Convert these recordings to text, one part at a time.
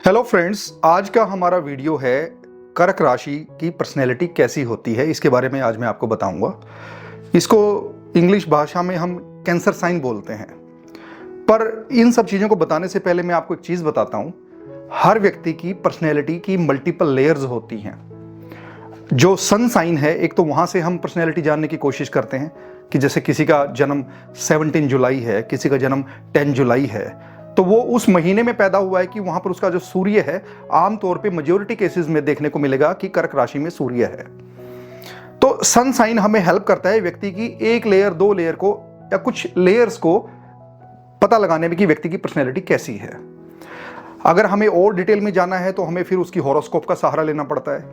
Hello friends, आज का हमारा वीडियो है कर्क राशि की पर्सनैलिटी कैसी होती है, इसके बारे में आज मैं आपको बताऊंगा। इसको इंग्लिश भाषा में हम कैंसर साइन बोलते हैं। पर इन सब चीज़ों को बताने से पहले मैं आपको एक चीज़ बताता हूं। हर व्यक्ति की पर्सनैलिटी की मल्टीपल लेयर्स होती हैं। जो सन साइन है, एक तो वहाँ से हम पर्सनैलिटी जानने की कोशिश करते हैं कि जैसे किसी का जन्म 17 जुलाई है, किसी का जन्म 10 जुलाई है, तो वो उस महीने में पैदा हुआ है कि वहां पर उसका जो सूर्य है, आमतौर पे मेजॉरिटी केसेस में देखने को मिलेगा कि कर्क राशि में सूर्य है। तो सन साइन हमें हेल्प करता है व्यक्ति की एक लेयर, दो लेयर को या कुछ लेयर्स को पता लगाने में कि व्यक्ति की पर्सनैलिटी कैसी है। अगर हमें और डिटेल में जाना है तो हमें फिर उसकी हॉरोस्कोप का सहारा लेना पड़ता है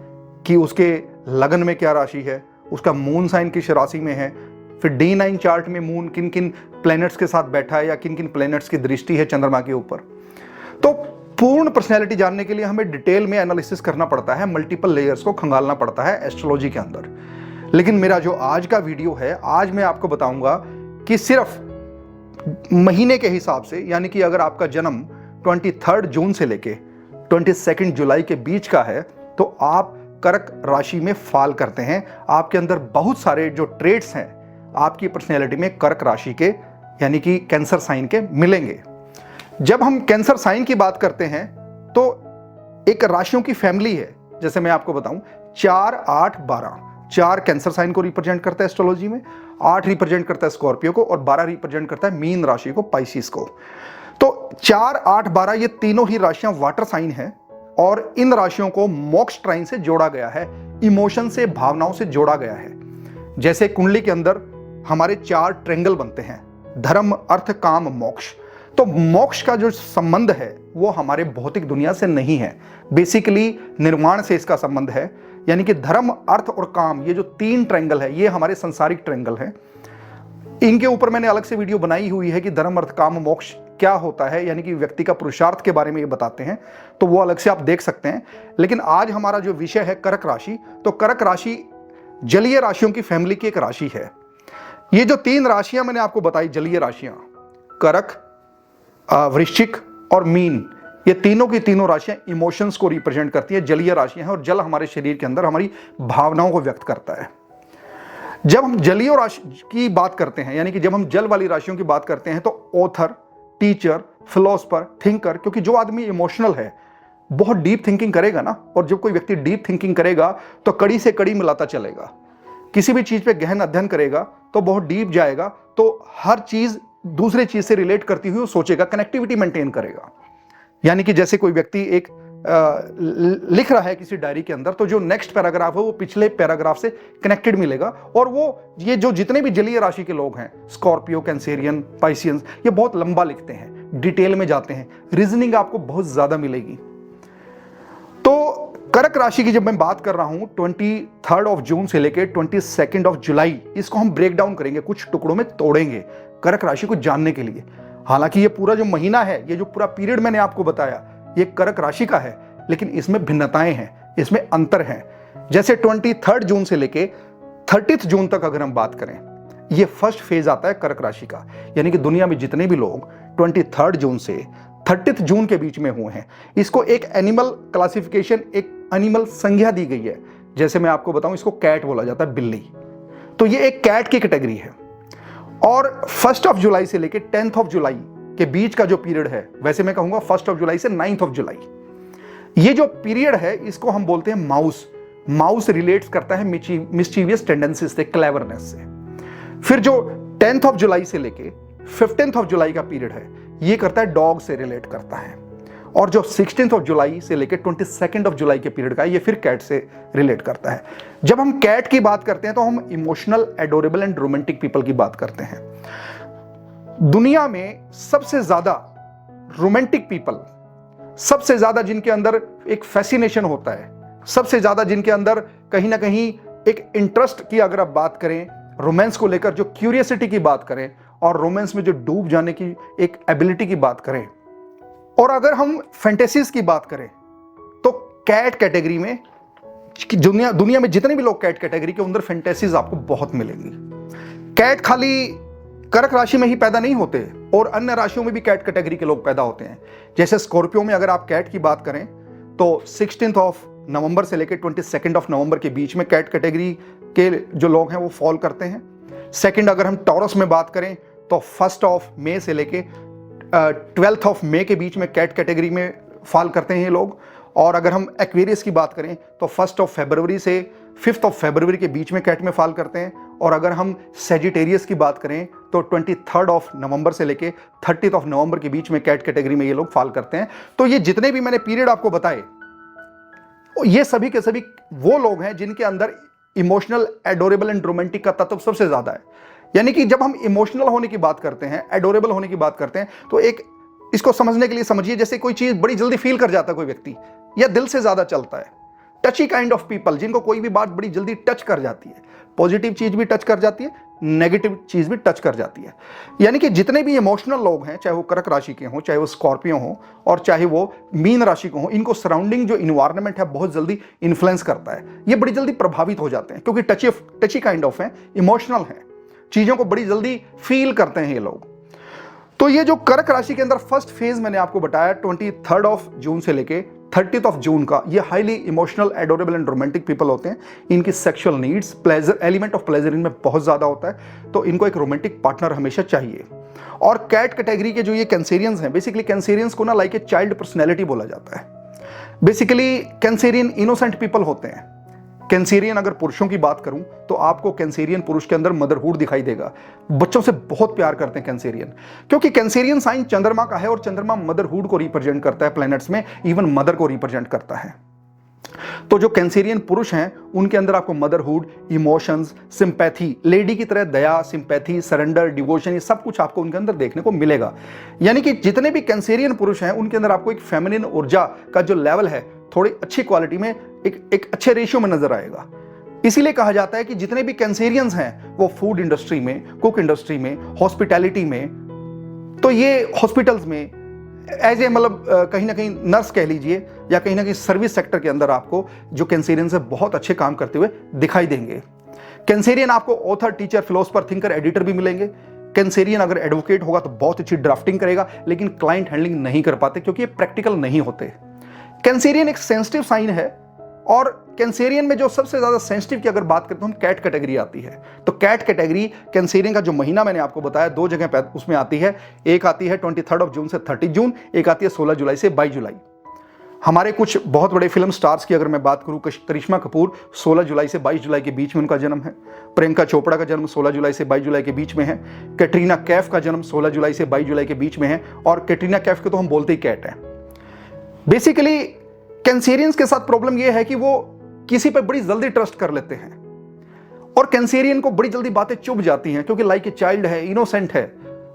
कि उसके लगन में क्या राशि है, उसका मून साइन किस राशि में है, फिर D9 चार्ट में मून किन किन प्लैनेट्स के साथ बैठा है या किन किन प्लैनेट्स की दृष्टि है चंद्रमा के ऊपर। तो पूर्ण पर्सनैलिटी जानने के लिए हमें डिटेल में एनालिसिस करना पड़ता है, मल्टीपल लेयर्स को खंगालना पड़ता है एस्ट्रोलॉजी के अंदर। लेकिन मेरा जो आज का वीडियो है, आज मैं आपको बताऊंगा कि सिर्फ महीने के हिसाब से, यानी कि अगर आपका जन्म 23 जून से लेके 22 जुलाई के बीच का है तो आप कर्क राशि में फॉल करते हैं। आपके अंदर बहुत सारे जो ट्रेड्स हैं आपकी पर्सनैलिटी में कर्क राशि के यानी कि कैंसर साइन के मिलेंगे। जब हम कैंसर साइन की बात करते हैं तो एक राशियों की फैमिली है। जैसे मैं आपको बताऊं, 4, 8, 12, 4 कैंसर साइन को रिप्रेजेंट करता है एस्ट्रोलॉजी में, 8 रिप्रेजेंट करता है स्कॉर्पियो को और 12 रिप्रेजेंट करता है मीन राशि को, पाइसिस को। तो 4, 8, 12 ये तीनों ही राशियां वाटर साइन हैं और इन राशियों को मोक्ष ट्राइन से जोड़ा गया है, इमोशन से, भावनाओं से जोड़ा गया है। जैसे कुंडली के अंदर हमारे 4 ट्रेंगल बनते हैं, धर्म, अर्थ, काम, मोक्ष। तो मोक्ष का जो संबंध है वो हमारे भौतिक दुनिया से नहीं है, बेसिकली निर्वाण से इसका संबंध है। यानी कि धर्म, अर्थ और काम, ये जो 3 ट्रेंगल है ये हमारे संसारिक ट्रेंगल हैं। इनके ऊपर मैंने अलग से वीडियो बनाई हुई है कि धर्म, अर्थ, काम, मोक्ष क्या होता है, यानी कि व्यक्ति का पुरुषार्थ के बारे में ये बताते हैं, तो वो अलग से आप देख सकते हैं। लेकिन आज हमारा जो विषय है कर्क राशि, तो कर्क राशि जलीय राशियों की फैमिली की एक राशि है। ये जो 3 राशियां मैंने आपको बताई, जलीय राशियां, कर्क, वृश्चिक और मीन, ये तीनों की तीनों राशियां इमोशंस को रिप्रेजेंट करती है, जलीय राशियां हैं। और जल हमारे शरीर के अंदर हमारी भावनाओं को व्यक्त करता है। जब हम जलीय राशि की बात करते हैं, यानी कि जब हम जल वाली राशियों की बात करते हैं, तो ऑथर, टीचर, फिलोसफर, थिंकर, क्योंकि जो आदमी इमोशनल है बहुत डीप थिंकिंग करेगा ना, और जब कोई व्यक्ति डीप थिंकिंग करेगा तो कड़ी से कड़ी मिलाता चलेगा। किसी भी चीज पे गहन अध्ययन करेगा तो बहुत डीप जाएगा, तो हर चीज दूसरे चीज से रिलेट करती हुई वो सोचेगा, कनेक्टिविटी मेंटेन करेगा। यानी कि जैसे कोई व्यक्ति एक लिख रहा है किसी डायरी के अंदर, तो जो नेक्स्ट पैराग्राफ है वो पिछले पैराग्राफ से कनेक्टेड मिलेगा। और वो ये जो जितने भी जलीय राशि के लोग हैं, स्कॉर्पियो, कैंसेरियन, पाइसियंस, ये बहुत लंबा लिखते हैं, डिटेल में जाते हैं, रीजनिंग आपको बहुत ज्यादा मिलेगी। तो कर्क राशि की जब मैं बात कर रहा हूं 23 जून से लेकर 22 जुलाई, इसको हम ब्रेक डाउन करेंगे, कुछ टुकड़ों में तोड़ेंगे कर्क राशि को जानने के लिए। हालांकि ये पूरा जो महीना है, ये जो पूरा पीरियड मैंने आपको बताया, ये कर्क राशि का है, लेकिन इसमें भिन्नताएं हैं, इसमें अंतर हैं। जैसे 23 जून से लेके 30 जून तक अगर हम बात करें, ये फर्स्ट फेज आता है कर्क राशि का। यानी कि दुनिया में जितने भी लोग 23 जून से 30 जून के बीच में हुए हैं, इसको एक एनिमल क्लासिफिकेशन, एक एनिमल संज्ञा दी गई है। जैसे मैं आपको बताऊं, इसको कैट बोला जाता है, बिल्ली। तो ये एक कैट की कैटेगरी है। और 1 जुलाई से लेकर 10 जुलाई के बीच का जो पीरियड है, वैसे मैं कहूंगा 1 जुलाई से 9 जुलाई, ये जो पीरियड है इसको हम बोलते हैं माउस। माउस रिलेट्स करता है मिस्चीवियस टेंडेंसीज से, क्लेवरनेस से। फिर जो 10 जुलाई से लेके 15 जुलाई का पीरियड है, ये करता है डॉग से रिलेट करता है। और जो 16 जुलाई से लेकर 22 जुलाई के पीरियड का है, ये फिर कैट से रिलेट करता है। जब हम कैट की बात करते हैं तो हम emotional, adorable and romantic people की बात करते हैं। दुनिया में सबसे ज्यादा रोमांटिक पीपल, सबसे ज्यादा जिनके अंदर एक फैसिनेशन होता है, सबसे ज्यादा जिनके अंदर कहीं ना कहीं एक इंटरेस्ट की अगर आप बात करें, रोमांस को लेकर जो क्यूरियसिटी की बात करें और रोमांस में जो डूब जाने की एक एबिलिटी की बात करें, और अगर हम फैंटेसीज की बात करें, तो कैट कैटेगरी में दुनिया में जितने भी लोग कैट कैटेगरी के अंदर फैंटेसीज आपको बहुत मिलेंगी। कैट खाली कर्क राशि में ही पैदा नहीं होते और अन्य राशियों में भी कैट कैटेगरी के लोग पैदा होते हैं। जैसे स्कॉर्पियो में अगर आप कैट की बात करें तो 16 नवंबर से लेकर 22 नवंबर के बीच में कैट कैटेगरी के जो लोग हैं वो फॉल करते हैं। सेकंड, अगर हम टॉरस में बात करें तो 1 मई से लेके 12 मई के बीच में कैट कैटेगरी में फॉल करते हैं ये लोग। और अगर हम एक्वेरियस की बात करें तो 1 फरवरी से 5 फरवरी के बीच में कैट में फॉल करते हैं। और अगर हम सेजिटेरियस की बात करें तो 23 नवंबर से लेके 30 नवंबर के बीच में कैट कैटेगरी में ये लोग फॉल करते हैं। तो ये जितने भी मैंने पीरियड आपको बताए, ये सभी के सभी वो लोग हैं जिनके अंदर इमोशनल, एडोरेबल एंड रोमांटिक का तत्व सबसे ज्यादा है। यानी कि जब हम इमोशनल होने की बात करते हैं, एडोरेबल होने की बात करते हैं, तो एक इसको समझने के लिए समझिए जैसे कोई चीज बड़ी जल्दी फील कर जाता है कोई व्यक्ति, या दिल से ज्यादा चलता है। टची काइंड ऑफ पीपल, जिनको कोई भी बात बड़ी जल्दी टच कर जाती है, पॉजिटिव चीज भी टच कर जाती है, नेगेटिव चीज भी टच कर जाती है। यानी कि जितने भी इमोशनल लोग हैं, चाहे वो कर्क राशि के हों, चाहे वो स्कॉर्पियो हों और चाहे वो मीन राशि को हों, इनको सराउंडिंग जो इन्वायरमेंट है बहुत जल्दी इन्फ्लुएंस करता है। ये बड़ी जल्दी प्रभावित हो जाते हैं क्योंकि टची काइंड ऑफ है, इमोशनल है, चीजों को बड़ी जल्दी फील करते हैं ये लोग। तो ये जो कर्क राशि के अंदर फर्स्ट फेज मैंने आपको बताया 23 जून से लेके 30 जून का, ये highly emotional, adorable and romantic people होते हैं। इनकी sexual needs, pleasure, element of pleasure इनमें बहुत ज्यादा होता है, तो इनको एक रोमांटिक पार्टनर हमेशा चाहिए। और कैट कैटेगरी के जो ये कैंसेरियंस हैं, बेसिकली कैंसेरियंस को ना लाइक ए चाइल्ड पर्सनैलिटी बोला जाता है। बेसिकली कैंसेरियन इनोसेंट पीपल होते हैं। कैंसेरियन अगर पुरुषों की बात करूं तो आपको कैंसेरियन पुरुष के अंदर मदरहुड दिखाई देगा। बच्चों से बहुत प्यार करते हैं कैंसेरियन, क्योंकि कैंसेरियन साइन चंद्रमा का है और चंद्रमा मदरहुड को रिप्रेजेंट करता है प्लैनेट्स में, इवन मदर को रिप्रेजेंट करता है। तो जो कैंसेरियन पुरुष हैं उनके अंदर आपको मदरहुड, इमोशंस, सिंपैथी, लेडी की तरह दया, सिंपैथी, सरेंडर, डिवोशन, ये सब कुछ आपको उनके अंदर देखने को मिलेगा। यानी कि जितने भी कैंसेरियन पुरुष हैं उनके अंदर आपको एक फेमिनिन ऊर्जा का जो लेवल है थोड़ी अच्छी क्वालिटी में, एक अच्छे रेशियो में नजर आएगा। इसीलिए कहा जाता है कि जितने भी कैंसेरियंस हैं वो फूड इंडस्ट्री में, कुक इंडस्ट्री में, हॉस्पिटैलिटी में, तो ये हॉस्पिटल्स में एज ए मतलब कहीं ना कहीं नर्स कह लीजिए, या कहीं ना कहीं सर्विस सेक्टर के अंदर आपको जो कैंसेरियंस है बहुत अच्छे काम करते हुए दिखाई देंगे। कैंसेरियन आपको author, teacher, philosopher, thinker, editor भी मिलेंगे। कैंसेरियन अगर एडवोकेट होगा तो बहुत अच्छी ड्राफ्टिंग करेगा, लेकिन क्लाइंट हैंडलिंग नहीं कर पाते क्योंकि ये प्रैक्टिकल नहीं होते। कैंसेरियन एक सेंसिटिव साइन है और कैंसेरियन में जो सबसे ज्यादा सेंसिटिव की अगर बात करें तो हम कैट कैटेगरी आती है। तो कैट कैटेगरी कैंसेरियन का जो महीना मैंने आपको बताया 2 जगह उसमें आती है। एक आती है 23 जून से 30 जून, एक आती है 16 जुलाई से 22 जुलाई। हमारे कुछ बहुत बड़े फिल्म स्टार्स की अगर मैं बात करूं, करिश्मा कपूर 16 जुलाई से 22 जुलाई के बीच में उनका जन्म है। प्रियंका चोपड़ा का जन्म 16 जुलाई से 22 जुलाई के बीच में है। कैटरीना कैफ का जन्म 16 जुलाई से 22 जुलाई के बीच में है। और कैटरीना कैफ को तो हम बोलते ही कैट है। बेसिकली कैंसेरियंस के साथ प्रॉब्लम यह है कि वो किसी पर बड़ी जल्दी ट्रस्ट कर लेते हैं और कैंसेरियन को बड़ी जल्दी बातें चुभ जाती हैं क्योंकि लाइक ए चाइल्ड है, इनोसेंट है,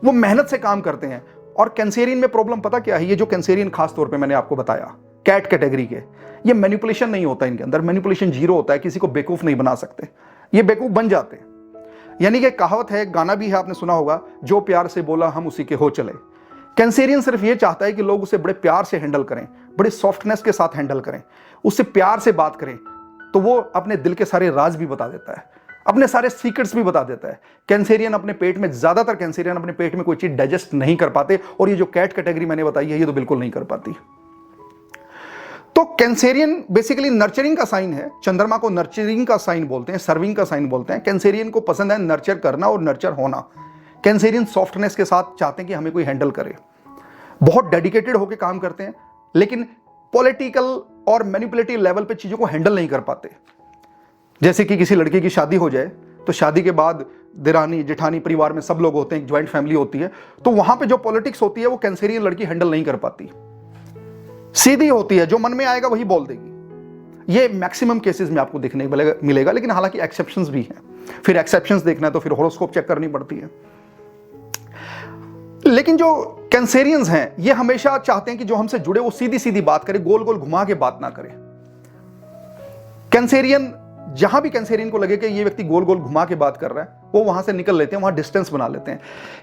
वो मेहनत से काम करते हैं। और कैंसेरियन में प्रॉब्लम पता क्या है, ये जो कैंसेरियन खास तौर पे मैंने आपको बताया कैट कैटेगरी के, ये मैनिपुलेशन नहीं होता इनके अंदर, मैनिपुलेशन 0 होता है। किसी को बेवकूफ नहीं बना सकते, ये बेवकूफ बन जाते हैं। यानी कि कहावत है, गाना भी है, आपने सुना होगा, जो प्यार से बोला हम उसी के हो चले। कैंसेरियन सिर्फ ये चाहता है कि लोग उसे बड़े प्यार से हैंडल करें, बड़े सॉफ्टनेस के साथ हैंडल करें, उससे प्यार से बात करें, तो वो अपने दिल के सारे राज भी बता देता है, अपने सारे सीक्रेट्स भी बता देता है। कैंसेरियन अपने पेट में, ज्यादातर कैंसेरियन अपने पेट में कोई चीज डाइजेस्ट नहीं कर पाते, और ये जो कैट कैटेगरी मैंने बताई है ये तो बिल्कुल नहीं कर पाती। तो कैंसेरियन बेसिकली नर्चरिंग का साइन है। चंद्रमा को नर्चरिंग का साइन बोलते हैं, सर्विंग का साइन बोलते हैं। कैंसेरियन को पसंद है नर्चर करना और नर्चर होना। कैंसेरियन सॉफ्टनेस के साथ चाहते हैं कि हमें कोई हैंडल करे, बहुत डेडिकेटेड होकर काम करते हैं, लेकिन पॉलिटिकल और मैनिपुलेटिव लेवल पे चीजों को हैंडल नहीं कर पाते। जैसे कि किसी लड़के की शादी हो जाए तो शादी के बाद दिरानी जेठानी परिवार में सब लोग होते हैं, एक ज्वाइंट फैमिली होती है, तो वहां पे जो पॉलिटिक्स होती है वो कैंसेरियन लड़की हैंडल नहीं कर पाती, सीधी होती है, जो मन में आएगा वही बोल देगी। ये मैक्सिमम केसेस में आपको देखने को मिलेगा, लेकिन हालांकि एक्सेप्शंस भी हैं। फिर एक्सेप्शंस देखना है तो फिर हॉरोस्कोप चेक करनी पड़ती है। लेकिन जो कैंसेरियंस हैं ये हमेशा चाहते हैं कि जो हमसे जुड़े वो सीधी सीधी बात करे, गोल गोल घुमा के बात ना करे। कैंसेरियन, जहां भी कैंसेरियन को लगे कि ये व्यक्ति गोल गोल घुमा के बात कर रहा है, वो वहां से निकल लेते हैं, वहां डिस्टेंस बना लेते हैं।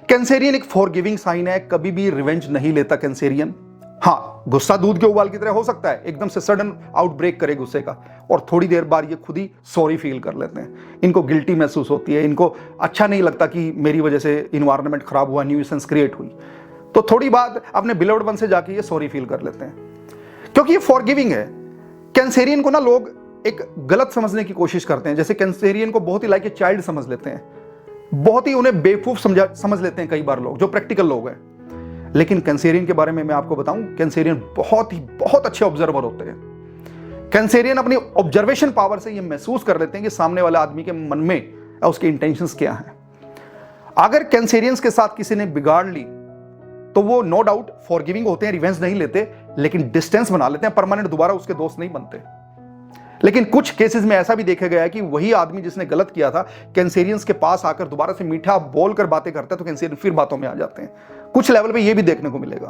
कैंसेरियन एक फॉरगिविंग साइन है, कभी भी रिवेंज नहीं लेता कैंसेरियन। हाँ, गुस्सा दूध के उबाल की तरह हो सकता है, एकदम से सडन आउटब्रेक करे गुस्से का, और थोड़ी देर बाद ये खुद ही सॉरी फील कर लेते हैं। इनको गिल्टी महसूस होती है, इनको अच्छा नहीं लगता कि मेरी वजह से इन्वायरमेंट खराब हुआ, न्यूसेंस क्रिएट हुई। तो थोड़ी बाद अपने बिलव्ड वन से जाके ये सॉरी फील कर लेते हैं, क्योंकि ये फॉरगिविंग है। कैंसेरियन को ना लोग एक गलत समझने की कोशिश करते हैं, जैसे कैंसेरियन को बहुत ही लाइक ए चाइल्ड समझ लेते हैं, बहुत ही उन्हें बेवकूफ समझ लेते हैं कई बार लोग, जो प्रैक्टिकल लोग हैं। लेकिन कैंसेरियन के बारे में मैं आपको बताऊं, कैंसेरियन बहुत अच्छे ऑब्जर्वर होते हैं। कैंसेरियन अपनी ऑब्जर्वेशन पावर से ये महसूस कर लेते हैं कि सामने वाला आदमी के मन में या उसके इंटेंशंस क्या हैं। अगर कैंसेरियंस के साथ किसी ने बिगाड़ ली तो वो नो डाउट फॉरगिविंग होते हैं, रिवेंज नहीं लेते, लेकिन डिस्टेंस बना लेते हैं, परमानेंट दोबारा उसके दोस्त नहीं बनते। लेकिन कुछ केसेस में ऐसा भी देखा गया है कि वही आदमी जिसने गलत किया था, कैंसेरियंस के पास आकर दोबारा से मीठा बोलकर बातें करता है तो कैंसेरियन फिर बातों में आ जाते हैं। कुछ लेवल पे ये भी देखने को मिलेगा।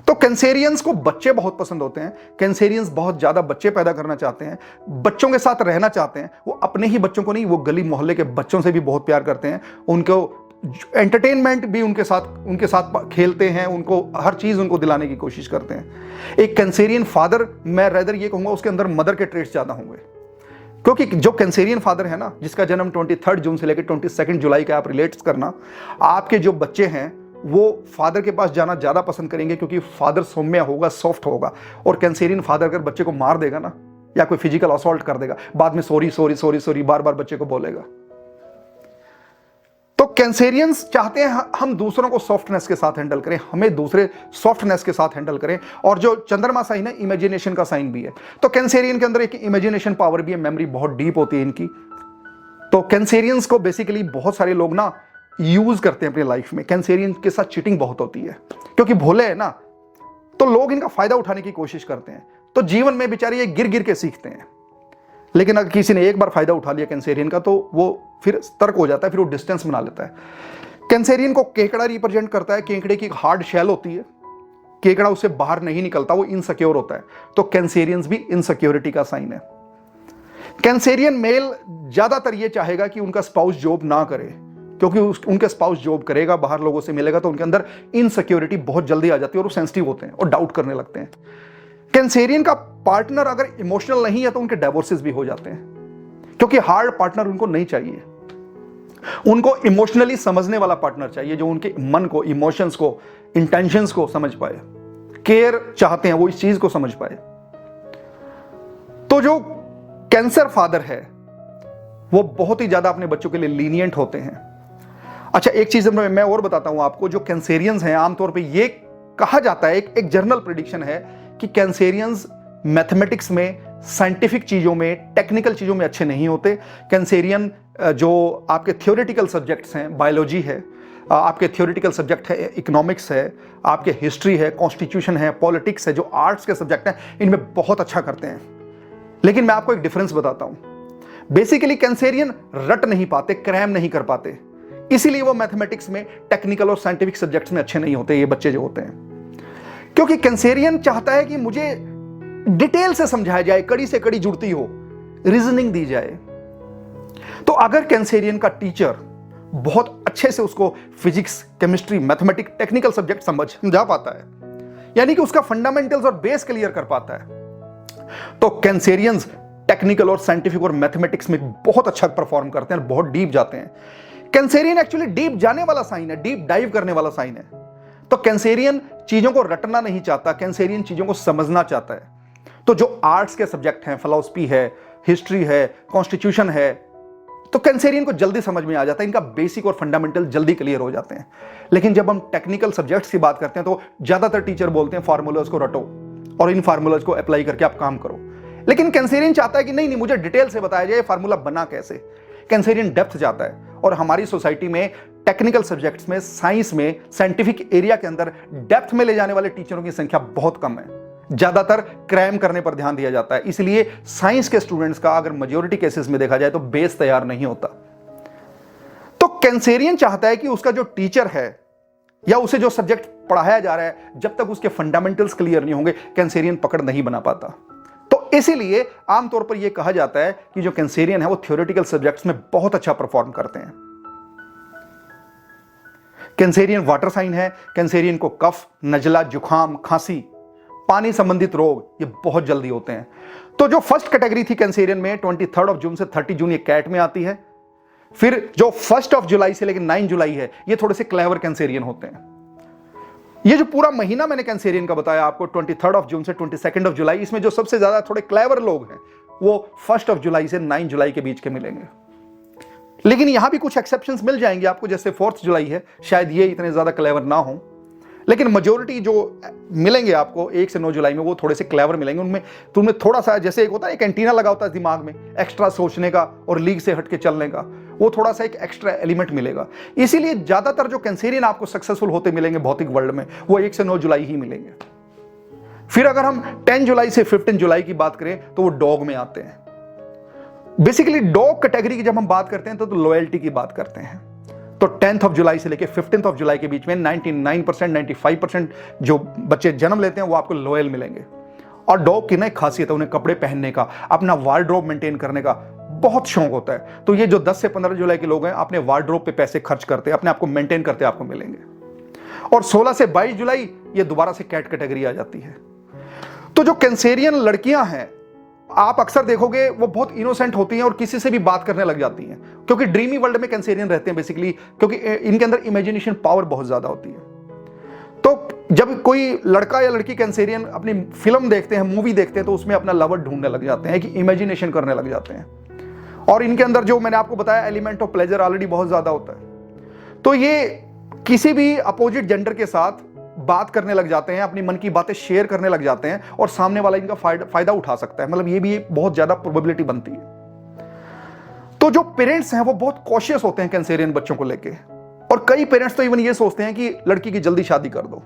तो कैंसेरियंस को बच्चे बहुत पसंद होते हैं। कैंसेरियंस बहुत ज्यादा बच्चे पैदा करना चाहते हैं, बच्चों के साथ रहना चाहते हैं। वो अपने ही बच्चों को नहीं, वो गली मोहल्ले के बच्चों से भी बहुत प्यार करते हैं। उनको एंटरटेनमेंट भी उनके साथ खेलते हैं, उनको हर चीज उनको दिलाने की कोशिश करते हैं। एक कैंसेरियन फादर, मैं रेदर ये कहूंगा उसके अंदर मदर के ट्रेट्स ज्यादा होंगे, क्योंकि जो कैंसेरियन फादर है ना, जिसका जन्म 23 जून से लेकर 22 जुलाई का आप रिलेट करना, आपके जो बच्चे हैं वो फादर के पास जाना ज्यादा पसंद करेंगे, क्योंकि फादर सौम्य होगा, सॉफ्ट होगा। और कैंसेरियन फादर अगर बच्चे को मार देगा ना, या कोई फिजिकल असॉल्ट कर देगा, बाद में सॉरी सॉरी सॉरी सॉरी बार बार बच्चे को बोलेगा। तो कैंसेरियंस चाहते हैं हम दूसरों को सॉफ्टनेस के साथ हैंडल करें, हमें दूसरे सॉफ्टनेस के साथ हैंडल करें। और जो चंद्रमा साइन है, इमेजिनेशन का साइन भी है, तो कैंसेरियन के अंदर एक इमेजिनेशन पावर भी है, मेमोरी बहुत डीप होती है इनकी। तो कैंसेरियंस को बेसिकली बहुत सारे लोग ना यूज करते हैं अपनी लाइफ में। कैंसेरियन के साथ चीटिंग बहुत होती है, क्योंकि भोले है ना, तो लोग इनका फायदा उठाने की कोशिश करते हैं। तो जीवन में बेचारे ये गिर गिर के सीखते हैं। लेकिन अगर किसी ने एक बार फायदा उठा लिया कैंसेरियन का, तो वो फिर तर्क हो जाता है, फिर वो डिस्टेंस बना लेता है। कैंसेरियन को केकड़ा रिप्रेजेंट करता है। केकड़े की एक हार्ड शेल होती है, केकड़ा उससे बाहर नहीं निकलता, वो इनसिक्योर होता है। तो कैंसेरियंस भी इनसिक्योरिटी का साइन है। कैंसेरियन मेल ज्यादातर ये चाहेगा कि उनका स्पाउस जॉब ना करे, क्योंकि उनके स्पाउस जॉब करेगा, बाहर लोगों से मिलेगा, तो उनके अंदर इनसिक्योरिटी बहुत जल्दी आ जाती है और वो सेंसिटिव होते हैं और डाउट करने लगते हैं। कैंसेरियन का पार्टनर अगर इमोशनल नहीं है तो उनके डाइवोर्सेस भी हो जाते हैं, क्योंकि हार्ड पार्टनर उनको नहीं चाहिए। उनको इमोशनली समझने वाला पार्टनर चाहिए, जो उनके मन को, इमोशंस को, इंटेंशंस को समझ पाए। केयर चाहते हैं वो, इस चीज को समझ पाए। तो जो कैंसर फादर है वो बहुत ही ज्यादा अपने बच्चों के लिए लीनियंट होते हैं। अच्छा, एक चीज मैं और बताता हूं आपको, जो कैंसेरियंस हैं आमतौर पे ये कहा जाता है, एक जर्नल प्रेडिक्शन है कि कैंसेरियंस मैथमेटिक्स में, साइंटिफिक चीजों में, टेक्निकल चीजों में अच्छे नहीं होते। कैंसेरियन जो आपके थ्योरेटिकल सब्जेक्ट्स हैं, बायोलॉजी है, आपके थ्योरेटिकल सब्जेक्ट है, इकोनॉमिक्स है, आपके हिस्ट्री है, कॉन्स्टिट्यूशन है, पॉलिटिक्स है, जो आर्ट्स के सब्जेक्ट हैं, इनमें बहुत अच्छा करते हैं। लेकिन मैं आपको एक डिफरेंस बताता हूं। बेसिकली कैंसेरियन रट नहीं पाते, क्रैम नहीं कर पाते, इसीलिए वो मैथमेटिक्स में, टेक्निकल और साइंटिफिक सब्जेक्ट्स में अच्छे नहीं होते, ये बच्चे जो होते हैं। क्योंकि कैंसेरियन चाहता है कि मुझे डिटेल से समझाया जाए, कड़ी से कड़ी जुड़ती हो, रीजनिंग दी जाए। तो अगर कैंसेरियन का टीचर बहुत अच्छे से उसको physics, chemistry, mathematics, technical subject समझा पाता है, यानी कि उसका फंडामेंटल्स और बेस क्लियर कर पाता है, तो कैंसेरियंस टेक्निकल और साइंटिफिक और मैथमेटिक्स में बहुत अच्छा परफॉर्म करते हैं, बहुत डीप जाते हैं। कैंसेरियन एक्चुअली डीप जाने वाला साइन है, डीप डाइव करने वाला साइन है। तो कैंसेरियन चीजों को रटना नहीं चाहता, कैंसेरियन चीजों को समझना चाहता है। तो जो आर्ट्स के सब्जेक्ट हैं, फिलॉसफी है, हिस्ट्री है, कॉन्स्टिट्यूशन है, तो कैंसेरियन को जल्दी समझ में आ जाता है, इनका बेसिक और फंडामेंटल जल्दी क्लियर हो जाते हैं। लेकिन जब हम टेक्निकल सब्जेक्ट्स की बात करते हैं तो ज्यादातर टीचर बोलते हैं फार्मूलाज को रटो और इन फार्मूलाज को अप्लाई करके आप काम करो। लेकिन कैंसेरियन चाहता है कि नहीं, मुझे डिटेल से बताया जाए फार्मूला बना कैसे। कैंसेरियन डेप्थ चाहता है, और हमारी सोसाइटी में टेक्निकल सब्जेक्ट्स में, साइंस में, साइंटिफिक एरिया के अंदर डेप्थ में ले जाने वाले टीचरों की संख्या बहुत कम है। ज्यादातर क्रैम करने पर ध्यान दिया जाता है, इसलिए साइंस के स्टूडेंट्स का अगर मेजॉरिटी केसेस में देखा जाए तो बेस तैयार नहीं होता। तो कैंसेरियन चाहता है कि उसका जो टीचर है या उसे जो सब्जेक्ट पढ़ाया जा रहा है, जब तक उसके फंडामेंटल्स क्लियर नहीं होंगे, कैंसेरियन पकड़ नहीं बना पाता। तो इसीलिए आमतौर पर यह कहा जाता है कि जो कैंसेरियन है वो थ्योरेटिकल सब्जेक्ट्स में बहुत अच्छा परफॉर्म करते हैं। कैंसेरियन वाटर साइन है। कैंसेरियन को कफ, नजला, जुखाम, खांसी पानी संबंधित रोग ये बहुत जल्दी होते हैं। तो जो फर्स्ट कैटेगरी थी कैंसेरियन में 23 जून से 30 जून ये कैट में आती है। फिर जो 1 जुलाई से लेकर 9 जुलाई है ये थोड़े से क्लेवर कैंसेरियन होते हैं। ये जो पूरा महीना मैंने कैंसेरियन का बताया आपको 23 जून से 22 जुलाई, इसमें जो सबसे ज्यादा थोड़े क्लेवर लोग हैं वो 1 जुलाई से 9 जुलाई के बीच के मिलेंगे। लेकिन यहां भी कुछ एक्सेप्शंस मिल जाएंगे आपको, जैसे 4 जुलाई है, शायद ये इतने ज्यादा क्लेवर ना हो, लेकिन मेजोरिटी जो मिलेंगे आपको 1 से 9 जुलाई में वो थोड़े से क्लेवर मिलेंगे। उनमें तुम्हें थोड़ा सा, जैसे एक होता है एक एंटीना लगा होता है दिमाग में एक्स्ट्रा सोचने का और लीग से हटके चलने का, वो थोड़ा सा एक एक्स्ट्रा एलिमेंट मिलेगा। इसीलिए ज्यादातर जो कैंसेरियन आपको सक्सेसफुल होते मिलेंगे भौतिक वर्ल्ड में वो 1 से 9 जुलाई ही मिलेंगे। फिर अगर हम 10 जुलाई से 15 जुलाई की बात करें तो वो डॉग में आते हैं। बेसिकली डॉग कैटेगरी की जब हम बात करते हैं तो लॉयल्टी की बात करते हैं। तो 10 जुलाई से लेकर 15 जुलाई के बीच में 99%, 95% जो बच्चे जन्म लेते हैं वो आपको लॉयल मिलेंगे। और डॉग की ना एक खासियत है, उन्हें कपड़े पहनने का, अपना वार्डरोब मेंटेन करने का बहुत शौक होता है। तो ये जो 10 से 15 जुलाई के लोग हैं अपने वार्डरोब पे पैसे खर्च करते, अपने आप को मेंटेन करते आपको मिलेंगे। और 16 से 22 जुलाई ये दोबारा से कैट कैटेगरी आ जाती है। तो जो कैंसेरियन लड़कियां हैं आप अक्सर देखोगे वो बहुत इनोसेंट होती हैं और किसी से भी बात करने लग जाती हैं, क्योंकि ड्रीमी वर्ल्ड में कैंसेरियन रहते हैं बेसिकली, क्योंकि इनके अंदर इमेजिनेशन पावर बहुत ज्यादा होती है। तो जब कोई लड़का या लड़की कैंसेरियन अपनी फिल्म देखते हैं, मूवी देखते हैं, तो उसमें अपना लवर ढूंढने लग जाते हैं, कि इमेजिनेशन करने लग जाते हैं। और इनके अंदर जो मैंने आपको बताया एलिमेंट ऑफ प्लेजर ऑलरेडी बहुत ज्यादा होता है। तो ये किसी भी अपोजिट जेंडर के साथ बात करने लग जाते हैं, अपनी मन की बातें शेयर करने लग जाते हैं और सामने वाला इनका फायदा उठा सकता है। मतलब ये भी बहुत ज्यादा प्रोबेबिलिटी बनती है। तो जो पेरेंट्स हैं वो बहुत कॉशियस होते हैं कैंसेरियन बच्चों को लेके, और कई पेरेंट्स तो इवन ये सोचते हैं कि लड़की की जल्दी शादी कर दो,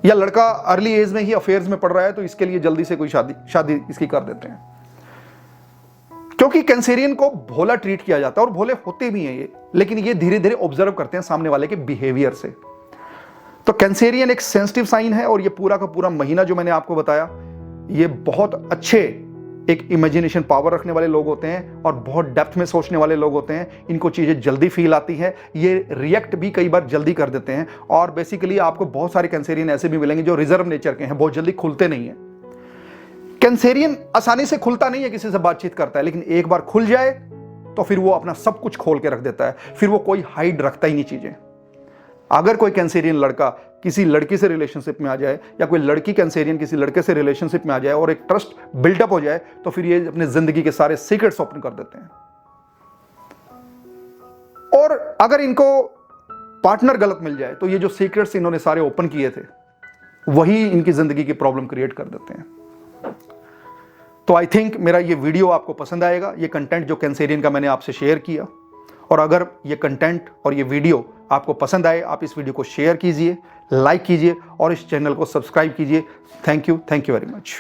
या लड़का अर्ली एज में ही अफेयर्स में पड़ रहा है तो इसके लिए जल्दी से कोई शादी इसकी कर देते हैं। क्योंकि कैंसेरियन को भोला ट्रीट किया जाता है, और भोले होते भी हैं ये, लेकिन ये धीरे धीरे ऑब्जर्व करते हैं सामने वाले के बिहेवियर से। तो कैंसेरियन एक सेंसिटिव साइन है, और ये पूरा का पूरा महीना जो मैंने आपको बताया ये बहुत अच्छे एक इमेजिनेशन पावर रखने वाले लोग होते हैं और बहुत डेप्थ में सोचने वाले लोग होते हैं। इनको चीजें जल्दी फील आती है, ये रिएक्ट भी कई बार जल्दी कर देते हैं। और बेसिकली आपको बहुत सारे कैंसेरियन ऐसे भी मिलेंगे जो रिजर्व नेचर के हैं, बहुत जल्दी खुलते नहीं है। कैंसेरियन आसानी से खुलता नहीं है, किसी से बातचीत करता है, लेकिन एक बार खुल जाए तो फिर वो अपना सब कुछ खोल के रख देता है, फिर वो कोई हाइड रखता ही नहीं चीजें। अगर कोई कैंसेरियन लड़का किसी लड़की से रिलेशनशिप में आ जाए, या कोई लड़की कैंसेरियन किसी लड़के से रिलेशनशिप में आ जाए और एक ट्रस्ट बिल्डअप हो जाए, तो फिर ये अपने जिंदगी के सारे सीक्रेट्स ओपन कर देते हैं। और अगर इनको पार्टनर गलत मिल जाए तो ये जो सीक्रेट्स इन्होंने सारे ओपन किए थे वही इनकी जिंदगी की प्रॉब्लम क्रिएट कर देते हैं। तो आई थिंक मेरा ये वीडियो आपको पसंद आएगा, ये कंटेंट जो कैंसेरियन का मैंने आपसे शेयर किया। और अगर ये कंटेंट और ये वीडियो आपको पसंद आए, आप इस वीडियो को शेयर कीजिए, लाइक कीजिए और इस चैनल को सब्सक्राइब कीजिए। Thank you very much.